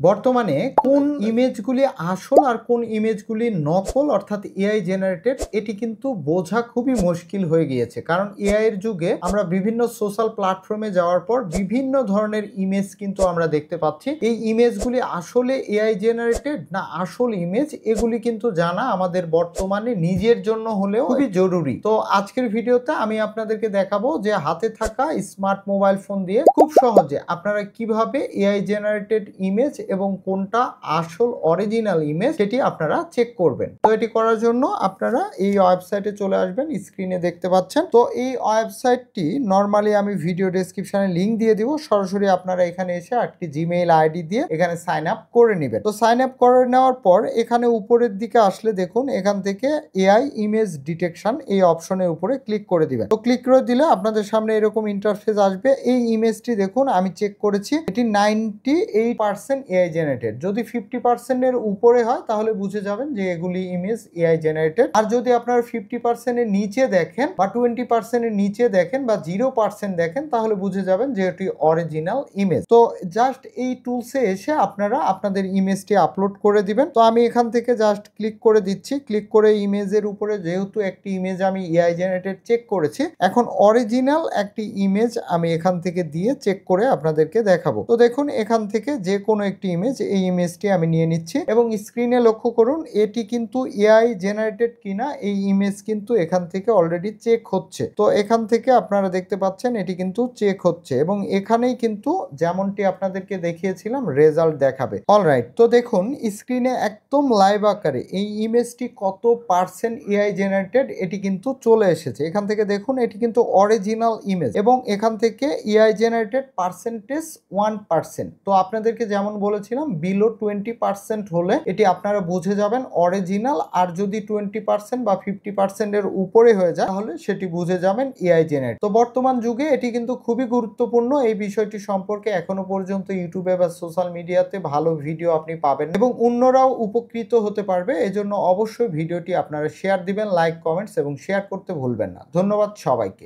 বর্তমানে কোন ইমেজগুলি আসল আর কোন ইমেজগুলি নকল অর্থাৎ এআই জেনারেটেড এটি কিন্তু বোঝা খুবই মুশকিল হয়ে গিয়েছে। কারণ এআই এর যুগে আমরা বিভিন্ন সোশ্যাল প্ল্যাটফর্মে যাওয়ার পর বিভিন্ন ধরনের ইমেজ কিন্তু আমরা দেখতে পাচ্ছি। এই ইমেজগুলি আসলে এআই জেনারেটেড না আসল ইমেজ, এগুলি কিন্তু জানা আমাদের বর্তমানে নিজের জন্য হলেও খুবই জরুরি। তো আজকের ভিডিওতে আমি আপনাদেরকে দেখাবো যে হাতে থাকা স্মার্ট মোবাইল ফোন দিয়ে খুব সহজে আপনারা কিভাবে এআই জেনারেটেড ইমেজ এবং কোনটা আসল অরিজিনাল ইমেজ সেটি আপনারা চেক করবেন। তো এটি করার জন্য আপনারা এই ওয়েবসাইটে চলে আসবেন, স্ক্রিনে দেখতে পাচ্ছেন। তো এই ওয়েবসাইটটি নরমালি আমি ভিডিও ডেসক্রিপশনে লিংক দিয়ে দিব, সরাসরি আপনারা এখানে এসে একটি জিমেইল আইডি দিয়ে এখানে সাইন আপ করে নেবেন। তো সাইন আপ করে নেওয়ার পর এখানে উপরের দিকে আসলে দেখুন এখান থেকে এআই ইমেজ ডিটেকশন এই অপশনের উপরে ক্লিক করে দিবেন। তো ক্লিক করে দিলে আপনাদের সামনে এরকম ইন্টারফেস আসবে। এই ইমেজটি দেখুন আমি চেক করেছি, এটি 98% এআই জেনারেটেড। যদি 50% এর উপরে হয় তাহলে বুঝে যাবেন যে এগুলি ইমেজ এআই জেনারেটেড। আর যদি আপনারা 50% এর নিচে দেখেন বা 20% এর নিচে দেখেন বা 0% দেখেন তাহলে বুঝে যাবেন যে এটি অরিজিনাল ইমেজ। তো জাস্ট এই টুলসে এসে আপনারা আপনাদের ইমেজটি আপলোড করে দিবেন। তো আমি এখান থেকে জাস্ট ক্লিক করে দিচ্ছি। ক্লিক করে ইমেজের উপরে যেহেতু একটি ইমেজ আমি এআই জেনারেটেড চেক করেছি, এখন অরিজিনাল একটি ইমেজ আমি এখান থেকে দিয়ে চেক করে আপনাদেরকে দেখাবো। তো দেখুন এখান থেকে যে কোনো একটি ইমেজ, এই ইমেজটি আমি নিয়ে নিচ্ছি এবং স্ক্রিনে লক্ষ্য করুন এটি কিন্তু এআই জেনারেটেড কিনা এই ইমেজ কিন্তু এখান থেকে অলরেডি চেক হচ্ছে। তো এখান থেকে আপনারা দেখতে পাচ্ছেন এটি কিন্তু চেক হচ্ছে এবং এখানেই কিন্তু যেমনটি আপনাদেরকে দেখিয়েছিলাম রেজাল্ট দেখাবে। অলরাইট, তো দেখুন স্ক্রিনে একদম লাইভ আকারে এই ইমেজটি কত পার্সেন্ট এআই জেনারেটেড এটি কিন্তু চলে এসেছে। এখান থেকে দেখুন এটি কিন্তু অরিজিনাল ইমেজ এবং এখান থেকে এআই জেনারেটেড পার্সেন্টেজ 1%। তো আপনাদেরকে যেমন বলেছিলাম বিলো 20% হলে এটি আপনারা বুঝে যাবেন অরিজিনাল, আর যদি 20% বা 50% এর উপরে হয়ে যায় তাহলে সেটি বুঝে যাবেন এআই জেনারেট। তো বর্তমান যুগে এটি কিন্তু খুবই গুরুত্বপূর্ণ। এই বিষয়টি সম্পর্কে এখনো পর্যন্ত ইউটিউবে বা সোশ্যাল মিডিয়াতে ভালো ভিডিও আপনি পাবেন এবং অন্যরাও উপকৃত হতে পারবে। এজন্য অবশ্যই ভিডিওটি আপনারা শেয়ার দিবেন, লাইক, কমেন্টস এবং শেয়ার করতে ভুলবেন না। ধন্যবাদ সবাইকে।